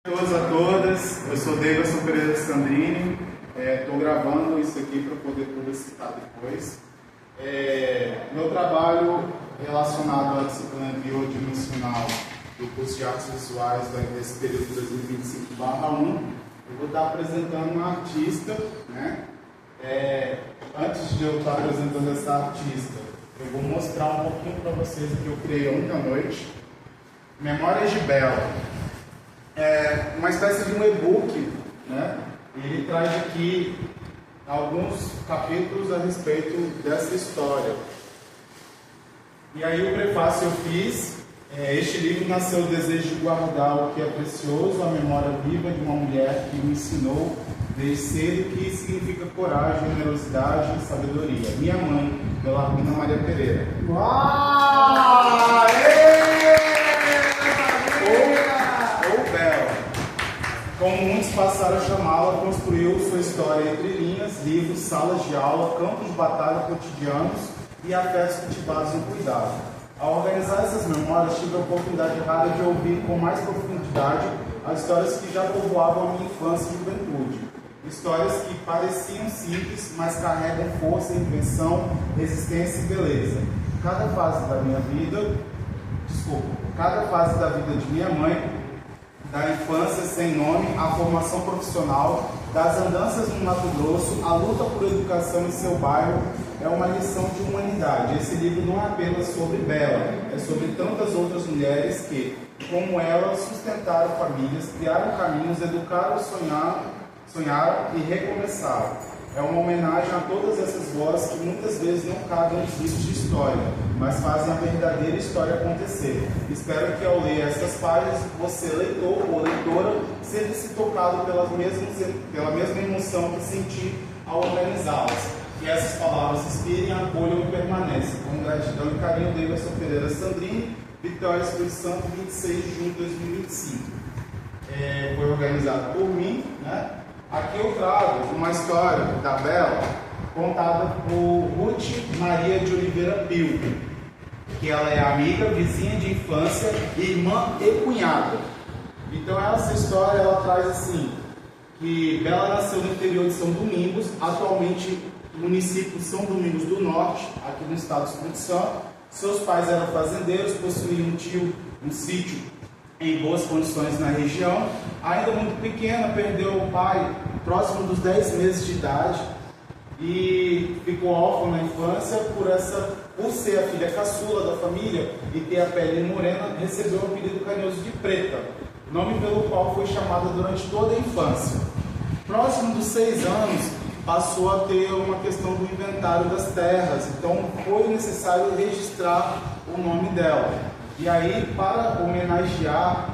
A todos, a todas, eu sou Davidson Pereira Sandrini, estou gravando isso aqui para poder publicitar depois. Meu trabalho relacionado à disciplina biodimensional do curso de artes visuais desse período 2025/1, eu vou estar apresentando uma artista, né? Antes de eu estar apresentando essa artista, eu vou mostrar um pouquinho para vocês o que eu criei ontem à noite. Memórias de Bela. É uma espécie de um e-book, né? Ele traz aqui alguns capítulos a respeito dessa história. E aí o prefácio eu fiz. Este livro nasceu do desejo de guardar o que é precioso, a memória viva de uma mulher que me ensinou desde cedo o que significa coragem, generosidade e sabedoria. Minha mãe, Belarmina Maria Pereira. Uau! Ou Bela. Como muitos passaram a chamá-la, construiu sua história entre linhas, livros, salas de aula, campos de batalha cotidianos e afetos cultivados em cuidado. Ao organizar essas memórias, tive a oportunidade rara de ouvir com mais profundidade as histórias que já povoavam a minha infância e juventude. Histórias que pareciam simples, mas carregam força, invenção, resistência e beleza. Cada fase da vida de minha mãe, da infância sem nome, à formação profissional, das andanças no Mato Grosso, a luta por educação em seu bairro, é uma lição de humanidade. Esse livro não é apenas sobre Bela, é sobre tantas outras mulheres que, como ela, sustentaram famílias, criaram caminhos, educaram, sonharam e recomeçaram. É uma homenagem a todas essas vozes que muitas vezes não cabem nos livros de história, mas fazem a verdadeira história acontecer. Espero que ao ler essas páginas, você, leitor ou leitora, sinta-se tocado pela mesma emoção que senti ao organizá-las. Que essas palavras inspirem, acolham e permaneçam. Com gratidão e carinho, Davidson Pereira Sandrini, Vitória, Espírito Santo, 26 de junho de 2025. Foi organizado por mim, né? Aqui eu trago uma história da Bela, contada por Ruth Maria de Oliveira Pio, que ela é amiga, vizinha de infância, irmã e cunhada. Então essa história ela traz assim, que Bela nasceu no interior de São Domingos, atualmente município de São Domingos do Norte, aqui no estado do Espírito Santo. Seus pais eram fazendeiros, possuíam um sítio em boas condições na região. Ainda muito pequena, perdeu o pai próximo dos 10 meses de idade e ficou órfã na infância. Por ser a filha caçula da família e ter a pele morena, recebeu o apelido carinhoso de Preta, nome pelo qual foi chamada durante toda a infância. Próximo dos 6 anos, passou a ter uma questão do inventário das terras, então foi necessário registrar o nome dela. E aí, para homenagear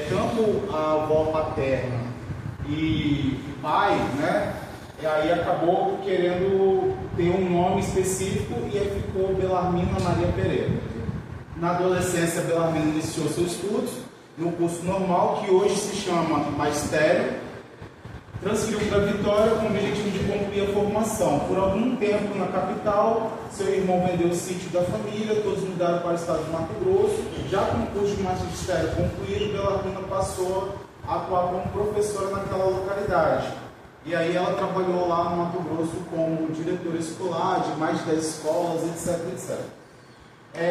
tanto a avó paterna e o pai, né, e aí acabou querendo ter um nome específico e aí ficou Belarmina Maria Pereira. Na adolescência, Belarmina iniciou seus estudos no curso normal, que hoje se chama Magistério. Transferiu para Vitória com o objetivo de concluir a formação. Por algum tempo na capital, seu irmão vendeu o sítio da família, todos mudaram para o estado de Mato Grosso. Já com o curso de magistério concluído, Belarmina passou a atuar como professora naquela localidade. E aí ela trabalhou lá no Mato Grosso como diretora escolar de mais de 10 escolas, etc, etc.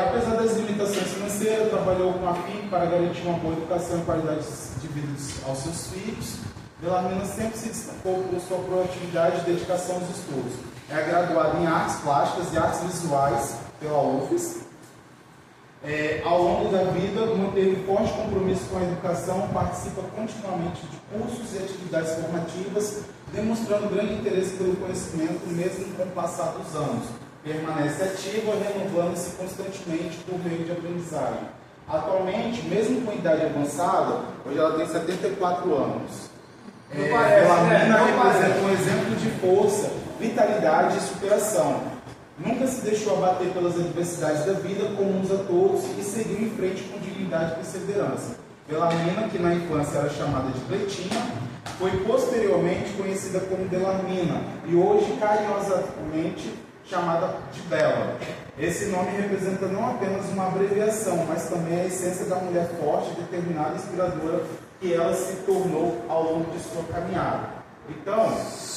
Apesar das limitações financeiras, trabalhou com a FIM para garantir uma boa educação e qualidade de vida aos seus filhos. Belarmina sempre se destacou por sua proatividade e dedicação aos estudos. É graduada em Artes Plásticas e Artes Visuais pela UFES. Ao longo da vida, manteve forte compromisso com a educação, participa continuamente de cursos e atividades formativas, demonstrando grande interesse pelo conhecimento, mesmo com o passar dos anos. Permanece ativa, renovando-se constantemente por meio de aprendizagem. Atualmente, mesmo com idade avançada, hoje ela tem 74 anos. Belarmina representa um exemplo de força, vitalidade e superação. Nunca se deixou abater pelas adversidades da vida, comuns a todos, e seguiu em frente com dignidade e perseverança. Belarmina, que na infância era chamada de Pretinha, foi posteriormente conhecida como Belarmina e hoje carinhosamente chamada de Bela. Esse nome representa não apenas uma abreviação, mas também a essência da mulher forte, determinada e inspiradora que ela se tornou ao longo de sua caminhada. Então,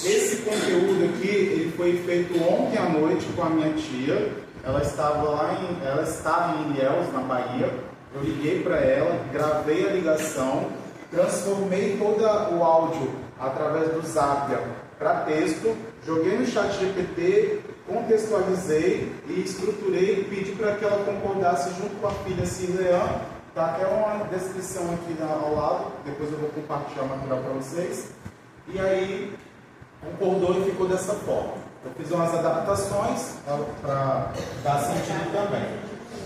esse conteúdo aqui, ele foi feito ontem à noite com a minha tia. Ela está em Ilhéus, na Bahia. Eu liguei para ela, gravei a ligação, transformei todo o áudio através do Zap para texto, joguei no chat GPT, contextualizei e estruturei e pedi para que ela concordasse junto com a filha Cirlean. Tá até uma descrição aqui ao lado, depois eu vou compartilhar o material para vocês. E aí, concordou e ficou dessa forma. Eu fiz umas adaptações para dar sentido também.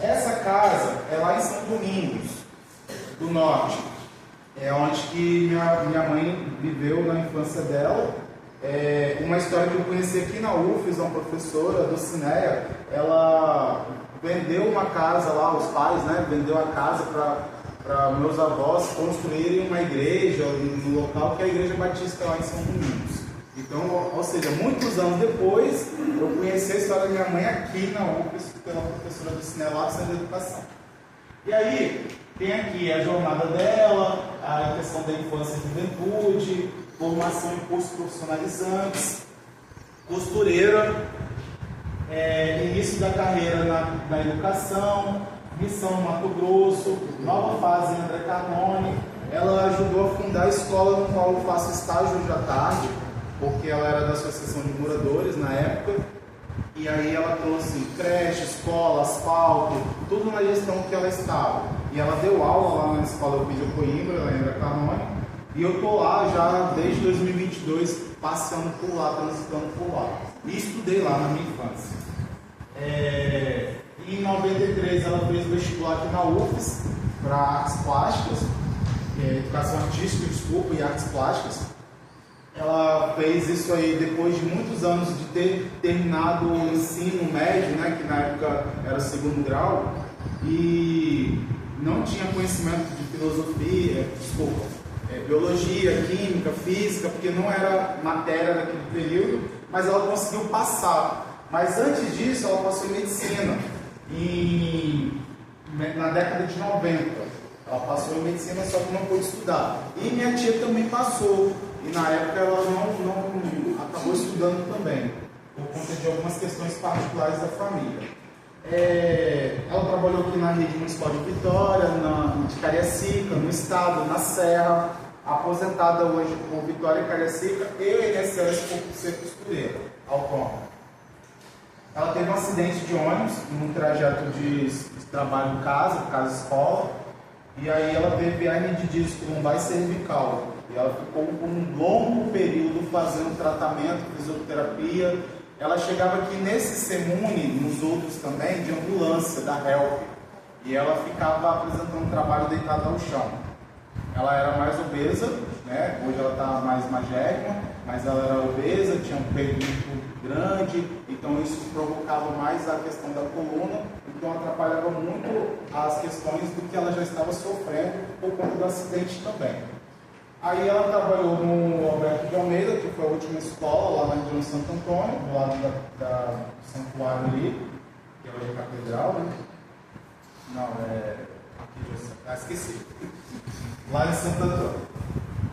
Essa casa é lá em São Domingos do Norte, é onde que minha mãe viveu na infância dela. Uma história que eu conheci aqui na UFES, uma professora, Dulcineia, ela vendeu uma casa lá, os pais, né, vendeu a casa para meus avós construírem uma igreja no local que é a Igreja Batista lá em São Domingos. Então, ou seja, muitos anos depois, eu conheci a história da minha mãe aqui na UFES pela professora Dulcineia lá do Centro de Educação. E aí, tem aqui a jornada dela, a questão da infância e juventude, formação em cursos profissionalizantes, costureira, início da carreira na educação, missão no Mato Grosso, nova fase em André Carmone. Ela ajudou a fundar a escola no qual eu faço estágio hoje à tarde, porque ela era da Associação de Moradores na época. E aí ela trouxe creche, escola, asfalto, tudo na gestão que ela estava. E ela deu aula lá na escola Ovidio Coimbra, lá em André Carmone. E eu estou lá já desde 2022, passeando por lá, transitando por lá. E estudei lá na minha infância. Em 93 ela fez vestibular aqui na UFES para artes plásticas, educação artística, desculpa, e artes plásticas. Ela fez isso aí depois de muitos anos de ter terminado o ensino médio, né, que na época era o segundo grau, e não tinha conhecimento de filosofia, biologia, química, física, porque não era matéria naquele período, mas ela conseguiu passar. Mas antes disso, ela passou em medicina, na década de 90. Ela passou em medicina, só que não pôde estudar. E minha tia também passou, e na época ela não acabou estudando também, por conta de algumas questões particulares da família. Ela trabalhou aqui na rede municipal de Vitória, de Cariacica, no estado, na Serra, aposentada hoje por Vitória e Cariacica, e o INSS por ser costureira, autônoma. Ela teve um acidente de ônibus, num trajeto de trabalho casa-escola, e aí ela teve hernia de disco lombar e cervical. E ela ficou por um longo período fazendo tratamento, fisioterapia. Ela chegava aqui nesse SEMUNE, nos outros também, de ambulância, da HELP. E ela ficava apresentando trabalho deitada ao chão. Ela era mais obesa, né? Hoje ela está mais magérrima, mas ela era obesa, tinha um peito muito grande, então isso provocava mais a questão da coluna, então atrapalhava muito as questões do que ela já estava sofrendo por conta do acidente também. Aí ela trabalhou no Alberto de Almeida, que foi a última escola lá na região de Santo Antônio, do lado do santuário ali, que é hoje a catedral, né? Não, esqueci. Lá em Santo Antônio.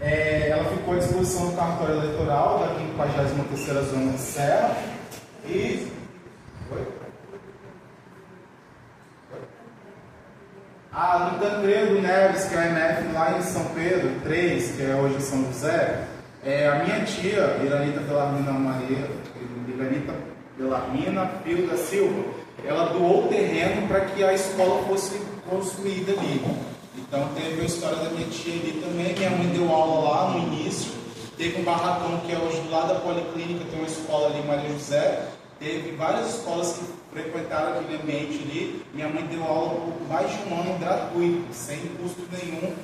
Ela ficou à disposição do cartório eleitoral da 53ª Zona de Serra e... no Tancredo Neves, que é a MF lá em São Pedro 3, que é hoje São José, a minha tia, Iranita Belarmina Filho da Silva, ela doou o terreno para que a escola fosse construída ali. Então teve a história da minha tia ali também. Minha mãe deu aula lá no início, teve um barracão que é hoje do lado da Policlínica, tem uma escola ali em Maria José. Teve várias escolas que frequentaram aquele ambiente ali. Minha mãe deu aula por mais de um ano gratuito, sem custo nenhum.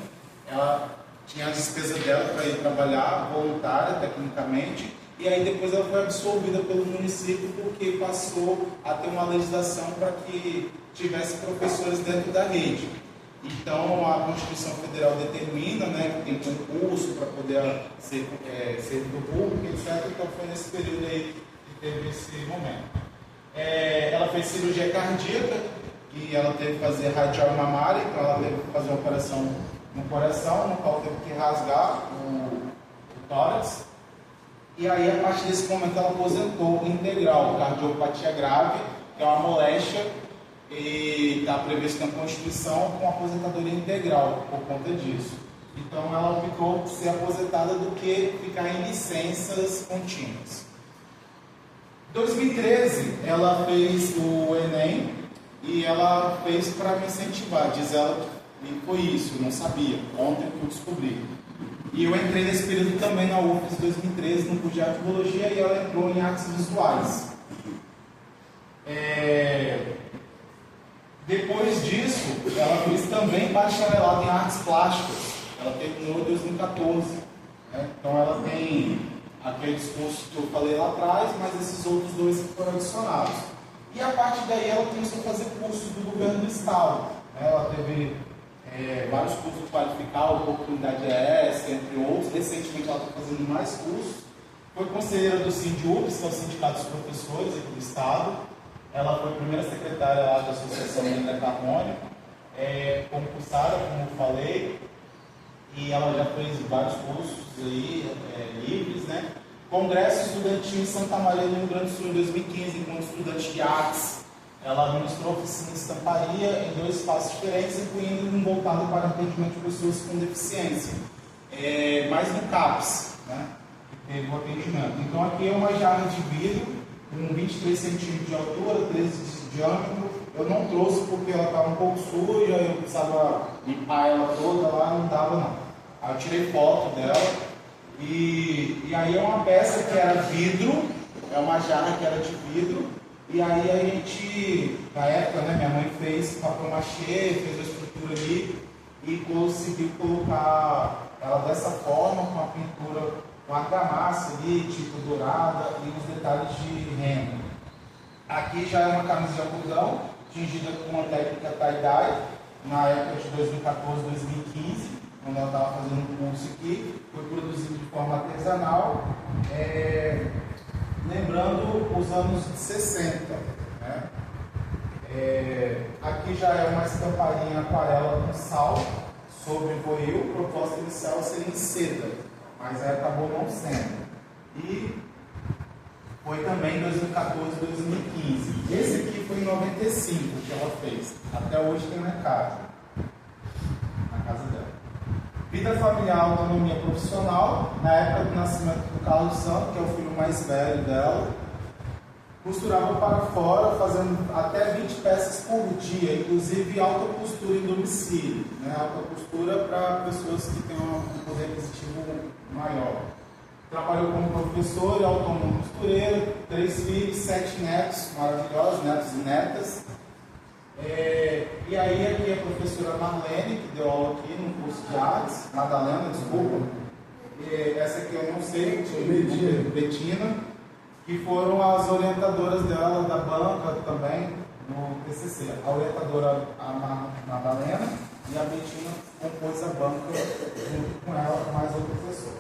Ela tinha a despesa dela para ir trabalhar, voluntária, tecnicamente. E aí depois ela foi absorvida pelo município porque passou a ter uma legislação para que tivesse professores dentro da rede. Então a Constituição Federal determina, né, que tem concurso para poder ser servidor público, etc. Então foi nesse período aí teve esse momento. Ela fez cirurgia cardíaca, que ela teve que fazer radial mamária, então ela teve que fazer uma operação no coração, no qual teve que rasgar o tórax. E aí, a partir desse momento, ela aposentou integral, cardiopatia grave, que é uma moléstia, e está previsto na Constituição com aposentadoria integral por conta disso. Então, ela optou por ser aposentada do que ficar em licenças contínuas. Em 2013, ela fez o Enem e ela fez para me incentivar. Diz ela que foi isso, eu não sabia, ontem que eu descobri. E eu entrei nesse período também na UFES 2013, no curso de Arte e Biologia, e ela entrou em Artes Visuais. Depois disso, ela fez também bacharelado em Artes Plásticas. Ela terminou em 2014. Então ela tem aqueles cursos que eu falei lá atrás, mas esses outros dois que foram adicionados. E a partir daí ela começou a fazer cursos do governo do estado. Ela teve vários cursos de qualificar, oportunidade ES, entre outros. Recentemente ela está fazendo mais cursos. Foi conselheira do SINDUPS, que é o Sindicato dos Professores aqui do estado. Ela foi a primeira secretária lá da Associação André Carbone, concursada, como eu falei, e ela já fez vários cursos aí, livres, né? Congresso Estudantil em Santa Maria, no Rio Grande do Sul, em 2015, enquanto estudante de artes. Ela ministrou oficina de estamparia em 2 espaços diferentes, incluindo um voltado para atendimento de pessoas com deficiência, mas no CAPS, né? Teve o atendimento. Então aqui é uma jarra de vidro, com 23 centímetros de altura, 13 de diâmetro. Eu não trouxe porque ela estava um pouco suja, eu precisava limpar ela toda lá, não dava não. Aí eu tirei foto dela, e aí é uma peça que era vidro, é uma jarra que era de vidro, e aí a gente, na época, né, minha mãe fez papel machê, fez a estrutura ali, e conseguiu colocar ela dessa forma, com a pintura, com argamassa ali, tipo dourada, e os detalhes de renda. Aqui já é uma camisa de algodão, tingida com uma técnica tie-dye, na época de 2014, 2015, quando ela estava fazendo um curso aqui, foi produzido de forma artesanal, lembrando os anos 60. Né? Aqui já é uma estamparia aquarela com sal sobre voil, proposta inicial seria em seda, mas aí acabou não sendo. E foi também em 2014, 2015. Esse aqui foi em 95 que ela fez. Até hoje tem na casa dela. Vida familiar, autonomia profissional. Na época do nascimento do Carlos Santos, que é o filho mais velho dela, costurava para fora, fazendo até 20 peças por dia, inclusive alta costura em domicílio. Né? Alta costura para pessoas que têm um poder aquisitivo maior. Trabalhou como professor e autônomo costureira, 3 filhos, 7 netos, maravilhosos, netos e netas. E aí aqui a professora Marlene, que deu aula aqui no curso de artes, Madalena, desculpa. Essa aqui eu não sei, Betina, que foram as orientadoras dela da banca também, no TCC. A orientadora, a Madalena, e a Betina compôs a banca junto com ela, com mais outro professor.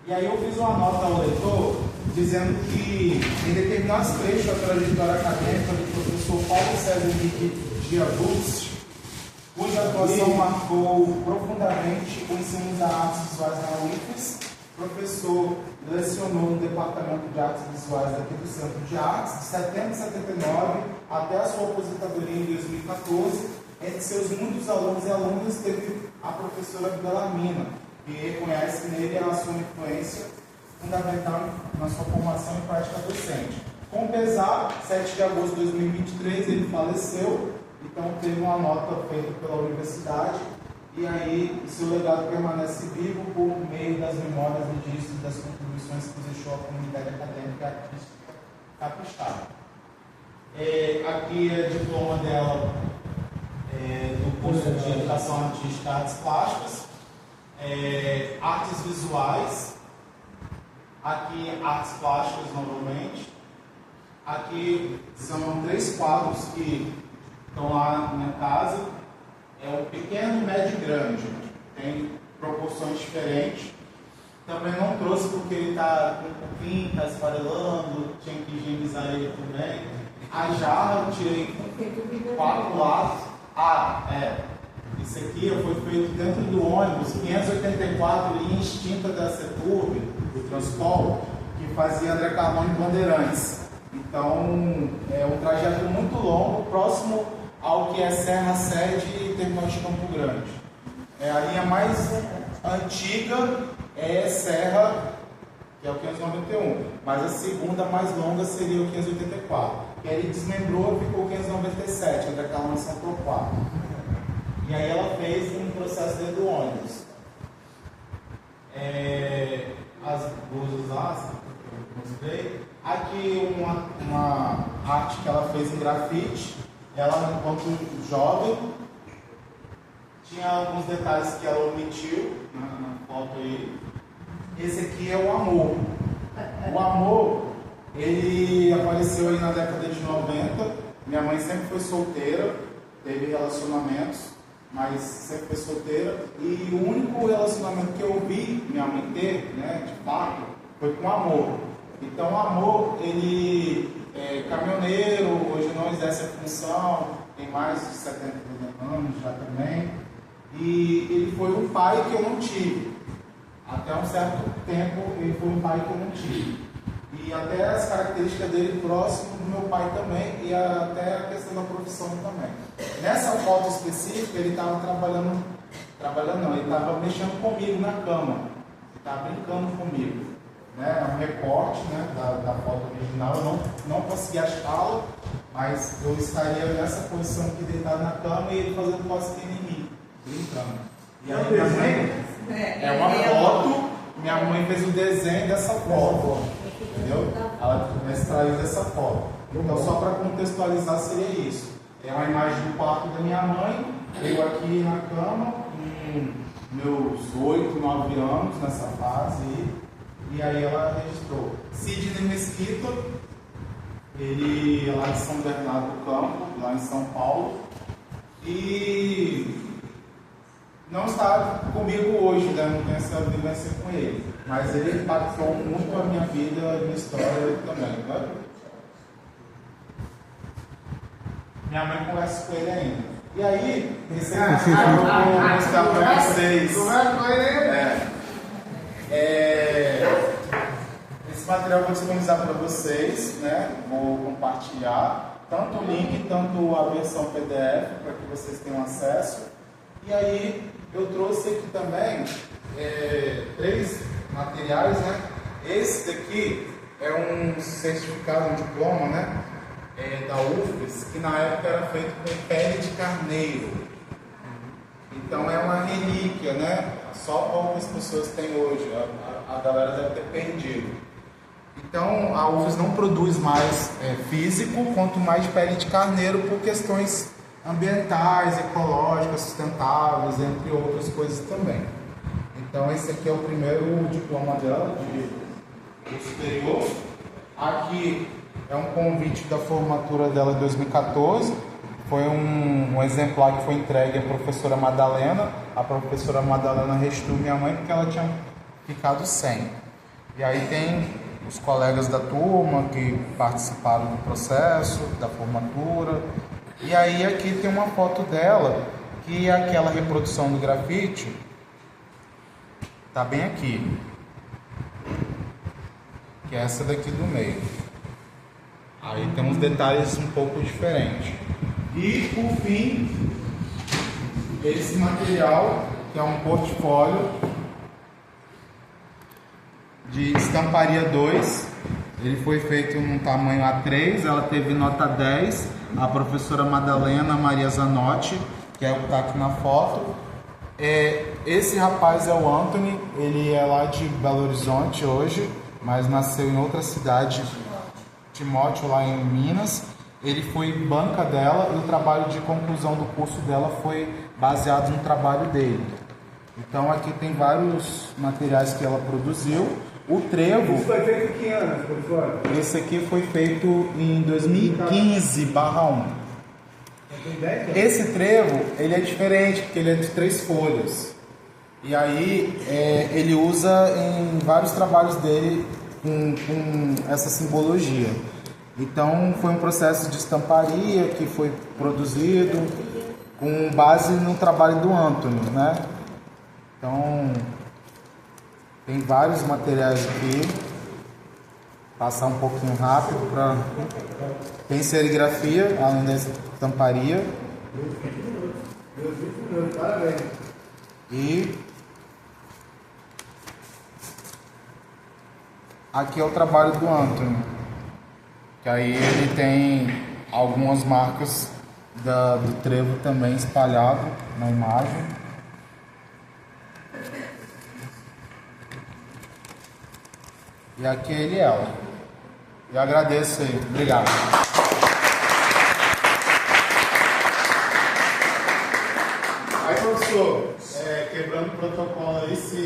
E aí eu fiz uma nota ao leitor dizendo que em determinados trechos da trajetória acadêmica do professor Paulo César Henrique Giavuzzi, cuja atuação marcou profundamente o ensino das artes visuais na UFES, professor lecionou no Departamento de Artes Visuais aqui do Centro de Artes, de setembro de 79 até a sua aposentadoria em 2014. Entre seus muitos alunos e alunas teve a professora Belamina, que reconhece nele a sua influência fundamental na sua formação e prática docente. Com pesar, 7 de agosto de 2023, ele faleceu, então teve uma nota feita pela universidade, e aí o seu legado permanece vivo por meio das memórias, registros e das contribuições que deixou a comunidade acadêmica e artística capixaba. Aqui é o diploma dela do curso de Educação Artística e Artes Plásticas. Artes visuais, aqui artes plásticas novamente. Aqui são 3 quadros que estão lá na minha casa. É o pequeno, médio e grande, tem proporções diferentes. Também não trouxe porque ele está com um pouquinho, está esfarelando, tinha que higienizar ele também. A jarra eu tirei 4 lados. Isso aqui foi feito dentro do ônibus 584, linha extinta da Seturb, do Transpol, que fazia André Carlone e Bandeirantes. Então, é um trajeto muito longo, próximo ao que é Serra Sede e Terminal de Campo Grande. A linha mais antiga é Serra, que é o 591, mas a segunda mais longa seria o 584. E aí ele desmembrou e ficou o 597, André Carlone São Torquato. E aí ela fez um processo dentro do ônibus. As blusas lá, que eu mostrei. Aqui uma arte que ela fez em grafite. Ela, enquanto jovem, tinha alguns detalhes que ela omitiu na foto aí. Esse aqui é o amor. O amor, ele apareceu aí na década de 90. Minha mãe sempre foi solteira, teve relacionamentos, mas sempre foi solteira. E o único relacionamento que eu vi minha mãe ter, né, de fato, foi com o amor. Então o amor, ele é caminhoneiro, hoje não exerce a função, tem mais de 70 anos já também. E ele foi um pai que eu não tive. Até um certo tempo ele foi um pai que eu não tive. E até as características dele próximo do meu pai também, e até a questão da profissão também. Nessa foto específica, ele estava ele estava mexendo comigo na cama. Ele estava brincando comigo. Né? É um recorte, né, da foto original, eu não consegui achá-lo, mas eu estaria nessa posição aqui deitado na cama e ele fazendo cosquinha em mim, brincando. E aí minha mãe, é uma foto, minha mãe fez o desenho dessa foto, entendeu? Ela extraiu dessa foto. Então, só para contextualizar, seria isso. É uma imagem do quarto da minha mãe, eu aqui na cama, com meus 8, 9 anos nessa fase, e aí ela registrou. Sidney Mesquita, ele é lá de São Bernardo do Campo, lá em São Paulo, e não está comigo hoje, né? Não tenho essa vivência com ele, mas ele impactou muito a minha vida, a minha história também, tá? Minha mãe conversa com ele ainda. E aí, esse aqui eu vou mostrar para vocês. Esse material eu vou disponibilizar para vocês, né? Vou compartilhar tanto o link, tanto a versão PDF, para que vocês tenham acesso. E aí, eu trouxe aqui também 3 materiais, né? Esse daqui é um certificado, um diploma, né? Da UFES, que na época era feito com pele de carneiro. Então é uma relíquia, né? Só poucas pessoas têm hoje, a galera deve ter perdido. Então a UFES não produz mais físico, quanto mais de pele de carneiro, por questões ambientais, ecológicas, sustentáveis, entre outras coisas também. Então esse aqui é o primeiro diploma dela, de superior. Aqui é um convite da formatura dela de 2014. Foi um exemplar que foi entregue à professora Madalena. A professora Madalena restituiu minha mãe porque ela tinha ficado sem. E aí tem os colegas da turma que participaram do processo, da formatura. E aí aqui tem uma foto dela, que é aquela reprodução do grafite. Tá bem aqui. Que é essa daqui do meio. Aí tem uns detalhes um pouco diferentes. E, por fim, esse material, que é um portfólio de estamparia 2. Ele foi feito num tamanho A3, ela teve nota 10. A professora Madalena Maria Zanotti, que é o que está aqui na foto. Esse rapaz é o Anthony, ele é lá de Belo Horizonte hoje, mas nasceu em outra cidade, Timóteo, lá em Minas. Ele foi banca dela e o trabalho de conclusão do curso dela foi baseado no trabalho dele. Então aqui tem vários materiais que ela produziu. O trevo... Isso foi feito em que ano, professor? Esse aqui foi feito em 2015/1. Esse trevo, ele é diferente, porque ele é de 3 folhas. E aí ele usa em vários trabalhos dele com essa simbologia. Então foi um processo de estamparia que foi produzido com base no trabalho do Antônio, né? Então, tem vários materiais aqui. Passar um pouquinho rápido para... Tem serigrafia, além da estamparia. E aqui é o trabalho do Antônio, que aí ele tem algumas marcas do trevo também espalhado na imagem. E aqui é Eliel. Eu agradeço aí. Obrigado. Aí, professor, quebrando o protocolo aí, se